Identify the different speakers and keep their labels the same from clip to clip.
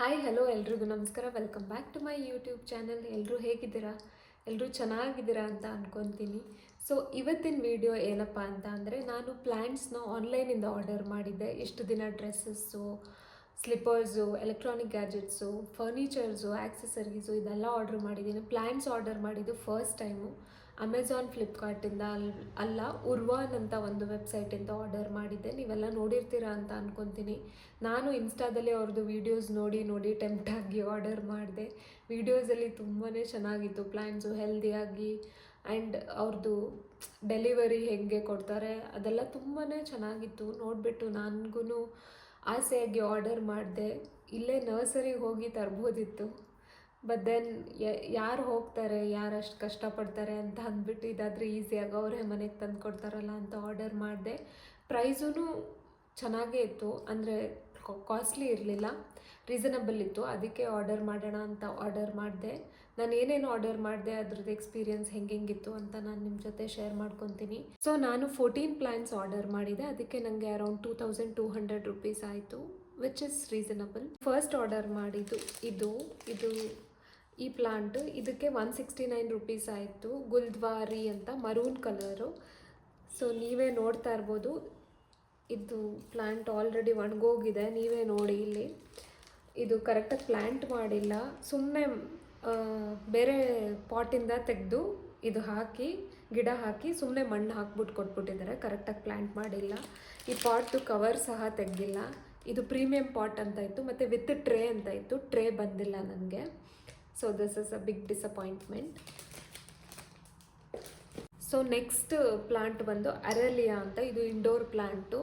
Speaker 1: Hi hello ಎಲ್ರಿಗೂ ನಮಸ್ಕಾರ. Welcome back to my YouTube channel. ಎಲ್ಲರೂ ಹೇಗಿದ್ದೀರಾ? ಎಲ್ಲರೂ ಚೆನ್ನಾಗಿದ್ದೀರಾ ಅಂತ ಅಂದ್ಕೊತೀನಿ. ಸೊ ಇವತ್ತಿನ ವಿಡಿಯೋ ಏನಪ್ಪ ಅಂತ ಅಂದರೆ, ನಾನು ಪ್ಲ್ಯಾಂಟ್ಸ್ನ ಆನ್ಲೈನಿಂದ ಆರ್ಡರ್ ಮಾಡಿದ್ದೆ. ಇಷ್ಟು ದಿನ dresses, slippers, electronic gadgets, furnitures, accessories ಇದೆಲ್ಲ ಆರ್ಡರ್ ಮಾಡಿದ್ದೀನಿ. ಪ್ಲ್ಯಾಂಟ್ಸ್ ಆರ್ಡರ್ ಮಾಡಿದ್ದು ಫಸ್ಟ್ ಟೈಮು ಅಮೆಝಾನ್, ಫ್ಲಿಪ್ಕಾರ್ಟಿಂದ ಅಲ್ಲ, ಉರ್ವಾನ್ ಅಂತ ಒಂದು ವೆಬ್ಸೈಟಿಂದ ಆರ್ಡರ್ ಮಾಡಿದ್ದೆ. ನೀವೆಲ್ಲ ನೋಡಿರ್ತೀರಾ ಅಂತ ಅಂದ್ಕೊತೀನಿ. ನಾನು ಇನ್ಸ್ಟಾದಲ್ಲಿ ಅವ್ರದ್ದು ವೀಡಿಯೋಸ್ ನೋಡಿ ಟೆಂಪ್ಟ್ ಆಗಿ ಆರ್ಡರ್ ಮಾಡಿದೆ. ವೀಡಿಯೋಸಲ್ಲಿ ತುಂಬಾ ಚೆನ್ನಾಗಿತ್ತು, ಪ್ಲ್ಯಾಂಟ್ಸು ಹೆಲ್ದಿಯಾಗಿ ಆ್ಯಂಡ್ ಅವ್ರದ್ದು ಡೆಲಿವರಿ ಹೇಗೆ ಕೊಡ್ತಾರೆ ಅದೆಲ್ಲ ತುಂಬಾ ಚೆನ್ನಾಗಿತ್ತು. ನೋಡಿಬಿಟ್ಟು ನನಗೂ ಆಸೆಯಾಗಿ ಆರ್ಡರ್ ಮಾಡಿದೆ. ಇಲ್ಲೇ ನರ್ಸರಿಗೆ ಹೋಗಿ ತರ್ಬೋದಿತ್ತು, ಬಟ್ ದೆನ್ ಯಾರು ಹೋಗ್ತಾರೆ, ಯಾರು ಅಷ್ಟು ಕಷ್ಟಪಡ್ತಾರೆ ಅಂತ ಅಂದ್ಬಿಟ್ಟು ಇದಾದರೆ ಈಸಿಯಾಗಿ ಅವರೇ ಮನೆಗೆ ತಂದು ಕೊಡ್ತಾರಲ್ಲ ಅಂತ ಆರ್ಡರ್ ಮಾಡಿದೆ. ಪ್ರೈಸೂ ಚೆನ್ನಾಗೇ ಇತ್ತು, ಅಂದರೆ ಕಾಸ್ಟ್ಲಿ ಇರಲಿಲ್ಲ, ರೀಸನಬಲ್ ಇತ್ತು. ಅದಕ್ಕೆ ಆರ್ಡರ್ ಮಾಡೋಣ ಅಂತ ಆರ್ಡರ್ ಮಾಡಿದೆ. ನಾನು ಏನೇನು ಆರ್ಡರ್ ಮಾಡಿದೆ ಅದ್ರದ್ದು ಎಕ್ಸ್ಪೀರಿಯನ್ಸ್ ಹೆಂಗಿತ್ತು ಅಂತ ನಾನು ನಿಮ್ಮ ಜೊತೆ ಶೇರ್ ಮಾಡ್ಕೊತೀನಿ. ಸೊ ನಾನು 14 ಪ್ಲ್ಯಾಂಟ್ಸ್ ಆರ್ಡರ್ ಮಾಡಿದೆ. ಅದಕ್ಕೆ ನನಗೆ ಅರೌಂಡ್ 2200 ರುಪೀಸ್ ಆಯಿತು, which is reasonable. First order ಮಾಡಿದ್ದು ಇದು ಈ ಪ್ಲಾಂಟ್, ಇದಕ್ಕೆ 169 ರುಪೀಸ್ ಆಯಿತು. ಗುಲ್ದ್ವಾರಿ ಅಂತ, ಮರೂನ್ ಕಲರು. ಸೊ ನೀವೇ ನೋಡ್ತಾ ಇರ್ಬೋದು, ಇದು ಪ್ಲ್ಯಾಂಟ್ ಆಲ್ರೆಡಿ ಒಣಗೋಗಿದೆ. ನೀವೇ ನೋಡಿ, ಇಲ್ಲಿ ಇದು ಕರೆಕ್ಟಾಗಿ ಪ್ಲ್ಯಾಂಟ್ ಮಾಡಿಲ್ಲ, ಸುಮ್ಮನೆ ಬೇರೆ ಪಾಟಿಂದ ತೆಗೆದು ಇದು ಹಾಕಿ, ಗಿಡ ಹಾಕಿ ಸುಮ್ಮನೆ ಮಣ್ಣು ಹಾಕ್ಬಿಟ್ಟು ಕೊಟ್ಬಿಟ್ಟಿದ್ದಾರೆ, ಕರೆಕ್ಟಾಗಿ ಪ್ಲ್ಯಾಂಟ್ ಮಾಡಿಲ್ಲ. ಈ ಪಾಟ್ದು ಕವರ್ ಸಹ ತೆಗೆದಿಲ್ಲ. ಇದು ಪ್ರೀಮಿಯಂ ಪಾಟ್ ಅಂತ ಇತ್ತು, ಮತ್ತು ವಿತ್ ಟ್ರೇ ಅಂತ ಇತ್ತು, ಟ್ರೇ ಬಂದಿಲ್ಲ ನನಗೆ. So this is a big disappointment. So next plant ಬಂದು ಅರೇಲಿಯಾ ಅಂತ, ಇದು ಇಂಡೋರ್ ಪ್ಲಾಂಟು.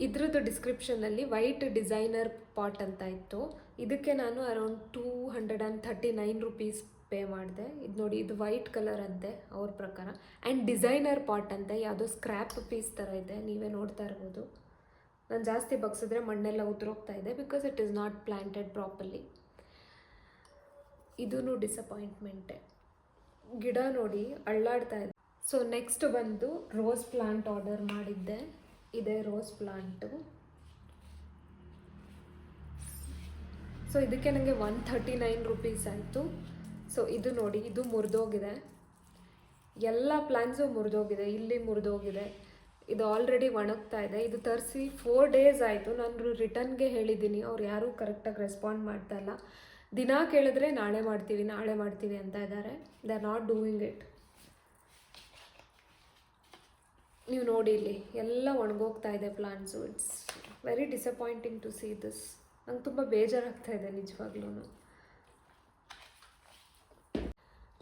Speaker 1: ಇದ್ರದ್ದು ಡಿಸ್ಕ್ರಿಪ್ಷನಲ್ಲಿ ವೈಟ್ ಡಿಸೈನರ್ ಪಾಟ್ ಅಂತ ಇತ್ತು. ಇದಕ್ಕೆ ನಾನು ಅರೌಂಡ್ 239 ರುಪೀಸ್ ಪೇ ಮಾಡಿದೆ. ಇದು ನೋಡಿ, ಇದು ವೈಟ್ ಕಲರ್ ಅಂತೆ ಅವ್ರ ಪ್ರಕಾರ, ಆ್ಯಂಡ್ ಡಿಸೈನರ್ ಪಾಟ್ ಅಂತೆ, ಯಾವುದೋ ಸ್ಕ್ರ್ಯಾಪ್ ಪೀಸ್ ಥರ ಇದೆ, ನೀವೇ ನೋಡ್ತಾ ಇರ್ಬೋದು. ನಾನು ಜಾಸ್ತಿ ಬಗ್ಸಿದ್ರೆ ಮಣ್ಣೆಲ್ಲ ಉದುರೋಗ್ತಾ ಇದೆ, because it is not planted properly. ಇದೂ ಡಿಸಪಾಯಿಂಟ್ಮೆಂಟೆ, ಗಿಡ ನೋಡಿ ಅಳ್ಳಾಡ್ತಾ ಇದೆ. ಸೊ ನೆಕ್ಸ್ಟ್ ಬಂದು ರೋಸ್ ಪ್ಲಾಂಟ್ ಆರ್ಡರ್ ಮಾಡಿದ್ದೆ. ಇದೆ ರೋಸ್ ಪ್ಲಾಂಟು. ಸೊ ಇದಕ್ಕೆ ನನಗೆ 139 ರುಪೀಸ್ ಆಯಿತು. ಸೊ ಇದು ನೋಡಿ, ಇದು ಮುರಿದೋಗಿದೆ, ಎಲ್ಲ ಪ್ಲ್ಯಾನ್ಸು ಮುರಿದೋಗಿದೆ, ಇಲ್ಲಿ ಮುರಿದೋಗಿದೆ. ಇದು ಆಲ್ರೆಡಿ ಒಣಗ್ತಾ ಇದೆ. ಇದು ತರಿಸಿ 4 ಡೇಸ್ ಆಯಿತು. ನಾನು ರಿಟರ್ನ್ಗೆ ಹೇಳಿದ್ದೀನಿ, ಅವ್ರು ಯಾರೂ ಕರೆಕ್ಟಾಗಿ ರೆಸ್ಪಾಂಡ್ ಮಾಡ್ತಾ ಇಲ್ಲ. ದಿನ ಕೇಳಿದ್ರೆ ನಾಳೆ ಮಾಡ್ತೀವಿ ಅಂತ ಇದ್ದಾರೆ. They are not doing it. ನೀವು ನೋಡಿ, ಇಲ್ಲಿ ಎಲ್ಲ ಒಣಗೋಗ್ತಾ ಇದೆ plants. It's very disappointing to see this. ನಂಗೆ ತುಂಬ ಬೇಜಾರಾಗ್ತಾ ಇದೆ ನಿಜವಾಗ್ಲೂ.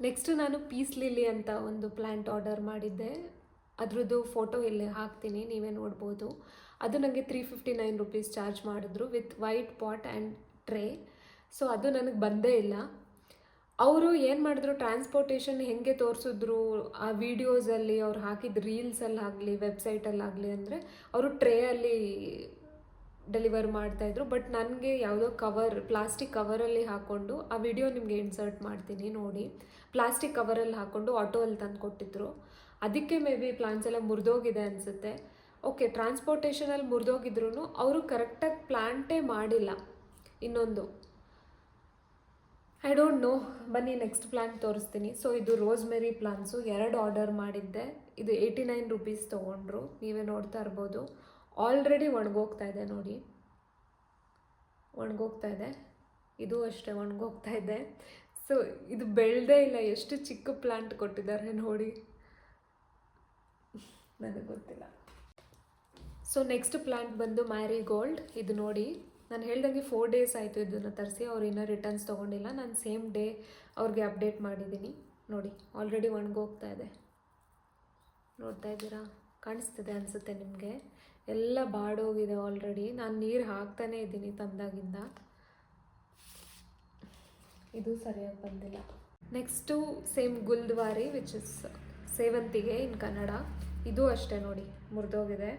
Speaker 1: ನೆಕ್ಸ್ಟ್ ನಾನು ಪೀಸ್ ಲಿಲಿ ಅಂತ ಒಂದು ಪ್ಲ್ಯಾಂಟ್ ಆರ್ಡರ್ ಮಾಡಿದ್ದೆ. ಅದ್ರದ್ದು ಫೋಟೋ ಇಲ್ಲಿ ಹಾಕ್ತೀನಿ, ನೀವೇ ನೋಡ್ಬೋದು. ಅದು ನನಗೆ 359 ರುಪೀಸ್ ಚಾರ್ಜ್ ಮಾಡಿದ್ರು, with white pot and tray. So ಅದು ನನಗೆ ಬಂದೇ ಇಲ್ಲ. ಅವರು ಏನು ಮಾಡಿದ್ರು, ಟ್ರಾನ್ಸ್ಪೋರ್ಟೇಷನ್ ಹೇಗೆ ತೋರಿಸಿದ್ರು ಆ ವಿಡಿಯೋಸಲ್ಲಿ, ಅವ್ರು ಹಾಕಿದ ರೀಲ್ಸಲ್ಲಾಗಲಿ ವೆಬ್ಸೈಟಲ್ಲಾಗಲಿ, ಅಂದರೆ ಅವರು ಟ್ರೇಯಲ್ಲಿ ಡೆಲಿವರ್ ಮಾಡ್ತಾಯಿದ್ರು. ಬಟ್ ನನಗೆ ಯಾವುದೋ ಕವರ್, ಪ್ಲಾಸ್ಟಿಕ್ ಕವರಲ್ಲಿ ಹಾಕ್ಕೊಂಡು, ಆ ವಿಡಿಯೋ ನಿಮಗೆ ಇನ್ಸರ್ಟ್ ಮಾಡ್ತೀನಿ ನೋಡಿ, ಪ್ಲಾಸ್ಟಿಕ್ ಕವರಲ್ಲಿ ಹಾಕ್ಕೊಂಡು ಆಟೋಲ್ಲಿ ತಂದು ಕೊಟ್ಟಿದ್ರು. ಅದಕ್ಕೆ ಮೇ ಬಿ ಪ್ಲಾಂಟ್ಸ್ ಎಲ್ಲ ಮುರಿದೋಗಿದೆ ಅನಿಸುತ್ತೆ. ಓಕೆ, ಟ್ರಾನ್ಸ್ಪೋರ್ಟೇಷನಲ್ಲಿ ಮುರಿದೋಗಿದ್ರು ಅವರು ಕರೆಕ್ಟಾಗಿ ಪ್ಲ್ಯಾಂಟೇ ಮಾಡಿಲ್ಲ. ಇನ್ನೊಂದು ಐ ಡೋಂಟ್ ನೋ. ಬನ್ನಿ ನೆಕ್ಸ್ಟ್ ಪ್ಲ್ಯಾಂಟ್ ತೋರಿಸ್ತೀನಿ. ಸೊ ಇದು ರೋಸ್ಮೆರಿ ಪ್ಲಾಂಟ್ಸು, 2 ಆರ್ಡರ್ ಮಾಡಿದ್ದೆ. ಇದು 89 ರುಪೀಸ್ ತೊಗೊಂಡ್ರು, ನೀವೇ ನೋಡ್ತಾ ಇರ್ಬೋದು. ಆಲ್ರೆಡಿ ಒಣಗೋಗ್ತಾ ಇದೆ ನೋಡಿ, ಒಣಗೋಗ್ತಾ ಇದೆ. ಇದು ಅಷ್ಟೇ ಒಣಗೋಗ್ತಾ ಇದೆ. ಸೊ ಇದು ಬೆಳೆದೇ ಇಲ್ಲ, ಎಷ್ಟು ಚಿಕ್ಕ ಪ್ಲ್ಯಾಂಟ್ ಕೊಟ್ಟಿದ್ದಾರೆ ನೋಡಿ, ನನಗೆ ಗೊತ್ತಿಲ್ಲ. ಸೊ ನೆಕ್ಸ್ಟ್ ಪ್ಲ್ಯಾಂಟ್ ಬಂದು ಮ್ಯಾರಿಗೋಲ್ಡ್. ಇದು ನೋಡಿ, ನಾನು ಹೇಳ್ದಂಗೆ 4 ಡೇಸ್ ಆಯಿತು ಇದನ್ನು ತರಿಸಿ. ಅವ್ರು ಇನ್ನೂ ರಿಟರ್ನ್ಸ್ ತೊಗೊಂಡಿಲ್ಲ. ನಾನು ಸೇಮ್ ಡೇ ಅವ್ರಿಗೆ ಅಪ್ಡೇಟ್ ಮಾಡಿದ್ದೀನಿ. ನೋಡಿ ಆಲ್ರೆಡಿ ಒಣಗೋಗ್ತಾ ಇದೆ, ನೋಡ್ತಾ ಇದ್ದೀರಾ? ಕಾಣಿಸ್ತಿದೆ ಅನಿಸುತ್ತೆ ನಿಮಗೆ. ಎಲ್ಲ ಬಾಡೋಗಿದೆ ಆಲ್ರೆಡಿ. ನಾನು ನೀರು ಹಾಕ್ತಾನೇ ಇದ್ದೀನಿ ತಂದಾಗಿಂದ, ಇದು ಸರಿಯಾಗಿ ಬಂದಿಲ್ಲ. ನೆಕ್ಸ್ಟು ಸೇಮ್ ಗುಲ್ದ್ವಾರಿ, ವಿಚ್ ಇಸ್ ಸೇವಂತಿಗೆ ಇನ್ ಕನ್ನಡ. ಇದು ಅಷ್ಟೇ ನೋಡಿ, ಮುರಿದೋಗಿದೆ.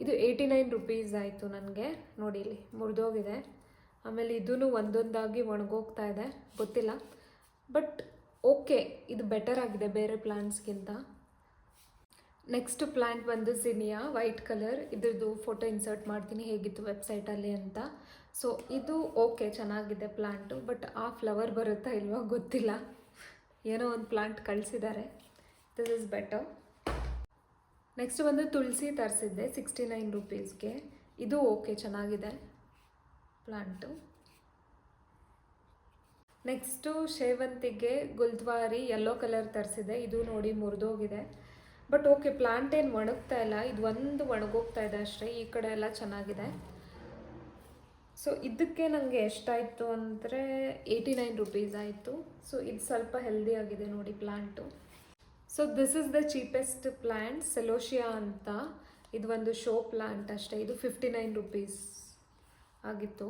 Speaker 1: ಇದು 89 ರುಪೀಸ್ ಆಯಿತು ನನಗೆ. ನೋಡಿ ಇಲ್ಲಿ ಮುರಿದೋಗಿದೆ. ಆಮೇಲೆ ಇದೂ ಒಂದೊಂದಾಗಿ ಒಣಗೋಗ್ತಾ ಇದೆ, ಗೊತ್ತಿಲ್ಲ. ಬಟ್ ಓಕೆ, ಇದು ಬೆಟರ್ ಆಗಿದೆ ಬೇರೆ ಪ್ಲಾಂಟ್ಸ್ಗಿಂತ. ನೆಕ್ಸ್ಟ್ ಪ್ಲ್ಯಾಂಟ್ ಬಂದು ಜಿನಿಯಾ, ವೈಟ್ ಕಲರ್. ಇದ್ರದ್ದು ಫೋಟೋ ಇನ್ಸರ್ಟ್ ಮಾಡ್ತೀನಿ ಹೇಗಿತ್ತು ವೆಬ್ಸೈಟಲ್ಲಿ ಅಂತ. ಸೊ ಇದು ಓಕೆ ಚೆನ್ನಾಗಿದೆ ಪ್ಲಾಂಟು, ಬಟ್ ಆ ಫ್ಲವರ್ ಬರುತ್ತಾ ಇಲ್ವೋ ಗೊತ್ತಿಲ್ಲ. ಏನೋ ಒಂದು ಪ್ಲಾಂಟ್ ಕಳಿಸಿದ್ದಾರೆ. This is better. ನೆಕ್ಸ್ಟ್ ಬಂದು ತುಳಸಿ ತರಿಸಿದ್ದೆ 69 ರುಪೀಸ್ಗೆ. ಇದು ಓಕೆ ಚೆನ್ನಾಗಿದೆ ಪ್ಲಾಂಟು. ನೆಕ್ಸ್ಟು ಸೇವಂತಿಗೆ ಗುಲ್ದ್ವಾರಿ ಯೆಲ್ಲೋ ಕಲರ್ ತರಿಸಿದೆ. ಇದು ನೋಡಿ ಮುರಿದೋಗಿದೆ, ಬಟ್ ಓಕೆ ಪ್ಲಾಂಟ್ ಏನು ಒಣಗ್ತಾ ಇಲ್ಲ, ಇದು ಒಂದು ಒಣಗೋಗ್ತಾ ಇದೆ ಅಷ್ಟೇ. ಈ ಕಡೆ ಎಲ್ಲ ಚೆನ್ನಾಗಿದೆ. ಸೊ ಇದಕ್ಕೆ ನನಗೆ ಎಷ್ಟಾಯಿತು ಅಂದರೆ 89 ರುಪೀಸ್ ಆಯಿತು. ಸೊ ಇದು ಸ್ವಲ್ಪ ಹೆಲ್ದಿ ಆಗಿದೆ ನೋಡಿ plant. So this is the cheapest plant, celosia ಅಂತ. ಇದು ಒಂದು ಶೋ ಪ್ಲಾಂಟ್ ಅಷ್ಟೇ. ಇದು 59 ರುಪೀಸ್ ಆಗಿತ್ತು.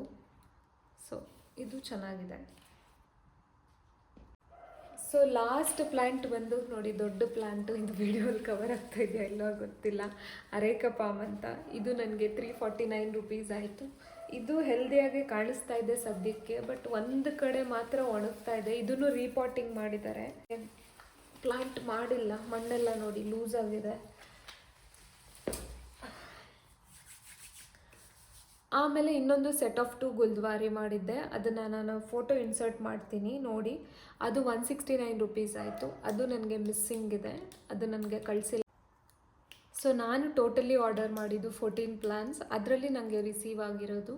Speaker 1: ಸೊ ಇದು ಚೆನ್ನಾಗಿದೆ. ಸೊ ಲಾಸ್ಟ್ ಪ್ಲ್ಯಾಂಟ್ ಬಂದು ನೋಡಿ, ದೊಡ್ಡ ಪ್ಲ್ಯಾಂಟು. ಇದು ವಿಡಿಯೋಲ್ಲಿ ಕವರ್ ಆಗ್ತಾ ಇದೆಯಾ ಇಲ್ಲೋ ಗೊತ್ತಿಲ್ಲ. ಅರೇಕಾ ಪಾಮ್ ಅಂತ. ಇದು ನನಗೆ 349 ರುಪೀಸ್ ಆಯಿತು. ಇದು ಹೆಲ್ದಿಯಾಗಿ ಕಾಣಿಸ್ತಾ ಇದೆ ಸದ್ಯಕ್ಕೆ, ಬಟ್ ಒಂದು ಕಡೆ ಮಾತ್ರ ಒಣಗ್ತಾ ಇದೆ. ಇದನ್ನು ರೀಪಾಟಿಂಗ್ ಮಾಡಿದ್ದಾರೆ, ಪ್ಲಾಂಟ್ ಮಾಡಿಲ್ಲ. ಮಣ್ಣೆಲ್ಲ ನೋಡಿ ಲೂಸ್ ಆಗಿದೆ. ಆಮೇಲೆ ಇನ್ನೊಂದು ಸೆಟ್ ಆಫ್ 2 ಗುಲ್ದ್ವಾರಿ ಮಾಡಿದ್ದೆ. ಅದನ್ನು ನಾನು ಫೋಟೋ ಇನ್ಸರ್ಟ್ ಮಾಡ್ತೀನಿ ನೋಡಿ. ಅದು 169 ರುಪೀಸ್ ಆಯಿತು. ಅದು ನನಗೆ ಮಿಸ್ಸಿಂಗ್ ಇದೆ, ಅದು ನನಗೆ ಕಳಿಸಿಲ್ಲ. ಸೊ ನಾನು ಟೋಟಲಿ ಆರ್ಡರ್ ಮಾಡಿದ್ದು 14 ಪ್ಲಾನ್ಸ್. ಅದರಲ್ಲಿ ನನಗೆ ರಿಸೀವ್ ಆಗಿರೋದು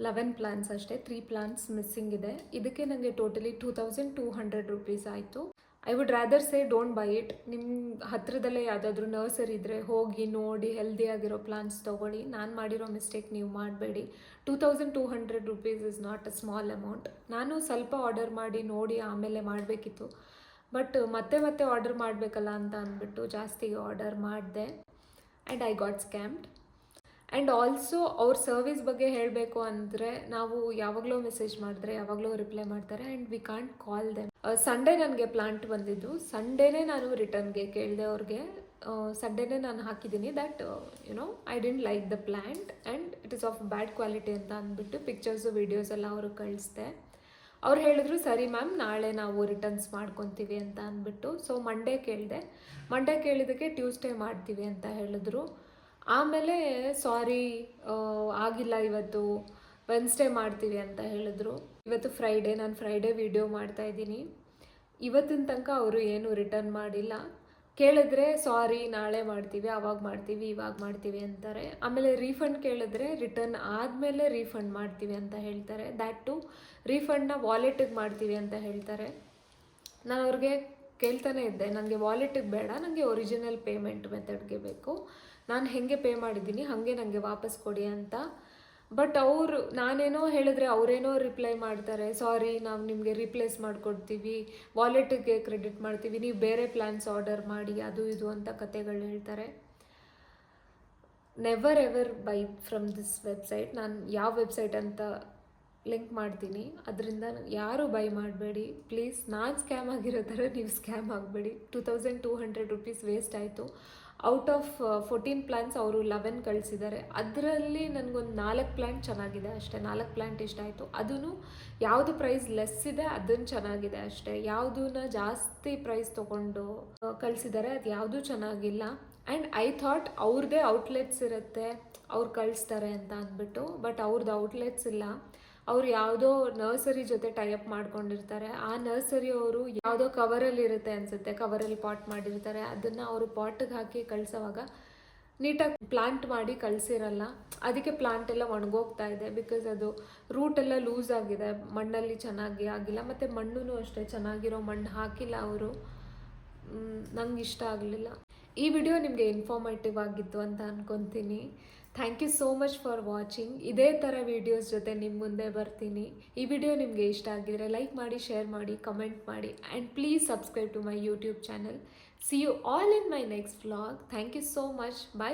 Speaker 1: 11 ಪ್ಲಾನ್ಸ್ ಅಷ್ಟೇ. 3 ಪ್ಲಾನ್ಸ್ ಮಿಸ್ಸಿಂಗ್ ಇದೆ. ಇದಕ್ಕೆ ನನಗೆ ಟೋಟಲಿ 2200 ರುಪೀಸ್ ಆಯಿತು. I would rather say don't by it. ನಿಮ್ಮ ಹತ್ತಿರದಲ್ಲೇ ಯಾವುದಾದ್ರೂ ನರ್ಸರಿ ಇದ್ದರೆ ಹೋಗಿ ನೋಡಿ ಹೆಲ್ದಿಯಾಗಿರೋ ಪ್ಲಾಂಟ್ಸ್ ತೊಗೊಳ್ಳಿ. ನಾನು ಮಾಡಿರೋ ಮಿಸ್ಟೇಕ್ ನೀವು ಮಾಡಬೇಡಿ. 2200 rupees is not a small amount. ನಾನು ಸ್ವಲ್ಪ ಆರ್ಡರ್ ಮಾಡಿ ನೋಡಿ ಆಮೇಲೆ ಮಾಡಬೇಕಿತ್ತು, ಬಟ್ ಮತ್ತೆ ಆರ್ಡರ್ ಮಾಡಬೇಕಲ್ಲ ಅಂತ ಅಂದ್ಬಿಟ್ಟು ಜಾಸ್ತಿಗೆ ಆರ್ಡರ್ ಮಾಡಿದೆ. And I got scammed. And also ಅವ್ರ ಸರ್ವಿಸ್ ಬಗ್ಗೆ ಹೇಳಬೇಕು ಅಂದರೆ, ನಾವು ಯಾವಾಗಲೂ ಮೆಸೇಜ್ ಮಾಡಿದ್ರೆ ಯಾವಾಗಲೂ ರಿಪ್ಲೈ ಮಾಡ್ತಾರೆ. And we can't call them. Sunday ನನಗೆ ಪ್ಲಾಂಟ್ ಬಂದಿದ್ದು. ಸಂಡೇನೇ ನಾನು ರಿಟರ್ನ್ಗೆ ಕೇಳಿದೆ ಅವ್ರಿಗೆ. ಸಂಡೇನೇ ನಾನು ಹಾಕಿದ್ದೀನಿ that I didn't like the plant and it is of bad quality ಅಂತ ಅಂದ್ಬಿಟ್ಟು ಪಿಕ್ಚರ್ಸು ವೀಡಿಯೋಸ್ ಎಲ್ಲ ಅವ್ರಿಗೆ ಕಳಿಸ್ದೆ. ಅವ್ರು ಹೇಳಿದ್ರು ಸರಿ ಮ್ಯಾಮ್, ನಾಳೆ ನಾವು ರಿಟರ್ನ್ಸ್ ಮಾಡ್ಕೊತೀವಿ ಅಂತ ಅಂದ್ಬಿಟ್ಟು. ಸೊ ಮಂಡೇ ಕೇಳಿದ್ದಕ್ಕೆ ಟ್ಯೂಸ್ಡೇ ಮಾಡ್ತೀವಿ ಅಂತ ಹೇಳಿದ್ರು. ಆಮೇಲೆ ಸಾರಿ ಆಗಿಲ್ಲ, ಇವತ್ತು ವೆನ್ಸ್ಡೇ ಮಾಡ್ತೀವಿ ಅಂತ ಹೇಳಿದ್ರು. ಇವತ್ತು ಫ್ರೈಡೇ, ನಾನು ಫ್ರೈಡೇ ವಿಡಿಯೋ ಮಾಡ್ತಾಯಿದ್ದೀನಿ. ಇವತ್ತಿನ ತನಕ ಅವರು ಏನು ರಿಟರ್ನ್ ಮಾಡಿಲ್ಲ. ಕೇಳಿದ್ರೆ ಸಾರಿ ನಾಳೆ ಮಾಡ್ತೀವಿ, ಆವಾಗ ಮಾಡ್ತೀವಿ, ಇವಾಗ ಮಾಡ್ತೀವಿ ಅಂತಾರೆ. ಆಮೇಲೆ ರೀಫಂಡ್ ಕೇಳಿದ್ರೆ ರಿಟರ್ನ್ ಆದಮೇಲೆ ರೀಫಂಡ್ ಮಾಡ್ತೀವಿ ಅಂತ ಹೇಳ್ತಾರೆ. ದ್ಯಾಟ್ ಟು ರೀಫಂಡ್ನ ವಾಲೆಟಿಗೆ ಮಾಡ್ತೀವಿ ಅಂತ ಹೇಳ್ತಾರೆ. ನಾನು ಅವ್ರಿಗೆ ಕೇಳ್ತಾನೆ ಇದ್ದೆ, ನನಗೆ ವಾಲೆಟಿಗೆ ಬೇಡ, ನನಗೆ ಒರಿಜಿನಲ್ ಪೇಮೆಂಟ್ ಮೆಥಡ್ಗೆ ಬೇಕು. ನಾನು ಹೇಗೆ ಪೇ ಮಾಡಿದ್ದೀನಿ ಹಾಗೆ ನನಗೆ ವಾಪಸ್ ಕೊಡಿ ಅಂತ. ಬಟ್ ಅವರು ನಾನೇನೋ ಹೇಳಿದ್ರೆ ಅವರೇನೋ ರಿಪ್ಲೈ ಮಾಡ್ತಾರೆ, ಸಾರಿ ನಾವು ನಿಮಗೆ ರೀಪ್ಲೇಸ್ ಮಾಡಿಕೊಡ್ತೀವಿ, ವಾಲೆಟಿಗೆ ಕ್ರೆಡಿಟ್ ಮಾಡ್ತೀವಿ, ನೀವು ಬೇರೆ ಪ್ಲ್ಯಾನ್ಸ್ ಆರ್ಡರ್ ಮಾಡಿ, ಅದು ಇದು ಅಂತ ಕತೆಗಳು ಹೇಳ್ತಾರೆ. Never ever by from this website. ನಾನು ಯಾವ ವೆಬ್ಸೈಟ್ ಅಂತ ಲಿಂಕ್ ಮಾಡ್ತೀನಿ, ಅದರಿಂದ ಯಾರೂ ಬೈ ಮಾಡಬೇಡಿ ಪ್ಲೀಸ್. ನಾನು ಸ್ಕ್ಯಾಮ್ ಆಗಿರೋ ಥರ ನೀವು ಸ್ಕ್ಯಾಮ್ ಆಗಬೇಡಿ. 2200 ರುಪೀಸ್ ವೇಸ್ಟ್ ಆಯಿತು. ಔಟ್ ಆಫ್ 14 ಪ್ಲ್ಯಾಂಟ್ಸ್ ಅವರು 11 ಕಳಿಸಿದ್ದಾರೆ. ಅದರಲ್ಲಿ ನನಗೊಂದು 4 ಪ್ಲ್ಯಾಂಟ್ ಚೆನ್ನಾಗಿದೆ ಅಷ್ಟೇ. 4 ಪ್ಲ್ಯಾಂಟ್ ಇಷ್ಟ ಆಯಿತು. ಅದೂ ಯಾವುದು ಪ್ರೈಸ್ ಲೆಸ್ ಇದೆ ಅದನ್ನು ಚೆನ್ನಾಗಿದೆ ಅಷ್ಟೇ. ಯಾವುದನ್ನ ಜಾಸ್ತಿ ಪ್ರೈಸ್ ತೊಗೊಂಡು ಕಳಿಸಿದ್ದಾರೆ ಅದು ಯಾವುದೂ ಚೆನ್ನಾಗಿಲ್ಲ. ಆ್ಯಂಡ್ ಐ ಥಾಟ್ ಅವ್ರದ್ದೇ ಔಟ್ಲೆಟ್ಸ್ ಇರುತ್ತೆ, ಅವ್ರು ಕಳಿಸ್ತಾರೆ ಅಂತ ಅಂದ್ಬಿಟ್ಟು. ಬಟ್ ಅವ್ರದ್ದು ಔಟ್ಲೆಟ್ಸ್ ಇಲ್ಲ. ಅವ್ರು ಯಾವುದೋ ನರ್ಸರಿ ಜೊತೆ ಟೈಅಪ್ ಮಾಡ್ಕೊಂಡಿರ್ತಾರೆ. ಆ ನರ್ಸರಿ ಅವರು ಯಾವುದೋ ಕವರಲ್ಲಿ ಇರುತ್ತೆ ಅನಿಸುತ್ತೆ, ಕವರಲ್ಲಿ ಪಾಟ್ ಮಾಡಿರ್ತಾರೆ. ಅದನ್ನು ಅವರು ಪಾಟಿಗೆ ಹಾಕಿ ಕಳಿಸೋವಾಗ ನೀಟಾಗಿ ಪ್ಲಾಂಟ್ ಮಾಡಿ ಕಳಿಸಿರಲ್ಲ. ಅದಕ್ಕೆ ಪ್ಲಾಂಟ್ ಎಲ್ಲ ಒಣಗೋಗ್ತಾ ಇದೆ. ಬಿಕಾಸ್ ಅದು ರೂಟೆಲ್ಲ ಲೂಸ್ ಆಗಿದೆ, ಮಣ್ಣಲ್ಲಿ ಚೆನ್ನಾಗಿ ಆಗಿಲ್ಲ. ಮತ್ತು ಮಣ್ಣು ಅಷ್ಟೇ, ಚೆನ್ನಾಗಿರೋ ಮಣ್ಣು ಹಾಕಿಲ್ಲ ಅವರು. ನಂಗೆ ಇಷ್ಟ ಆಗಲಿಲ್ಲ. ಈ ವಿಡಿಯೋ ನಿಮಗೆ ಇನ್ಫಾರ್ಮೇಟಿವ್ ಆಗಿತ್ತು ಅಂತ ಅಂದ್ಕೊತೀನಿ. Thank you so much for watching. ಇದೇ ಥರ ವೀಡಿಯೋಸ್ ಜೊತೆ ನಿಮ್ಮ ಮುಂದೆ ಬರ್ತೀನಿ. ಈ ವಿಡಿಯೋ ನಿಮಗೆ ಇಷ್ಟ ಆಗಿದ್ರೆ ಲೈಕ್ ಮಾಡಿ, ಶೇರ್ ಮಾಡಿ, ಕಮೆಂಟ್ ಮಾಡಿ. And please subscribe to my YouTube channel. See you all in my next vlog. Thank you so much. Bye.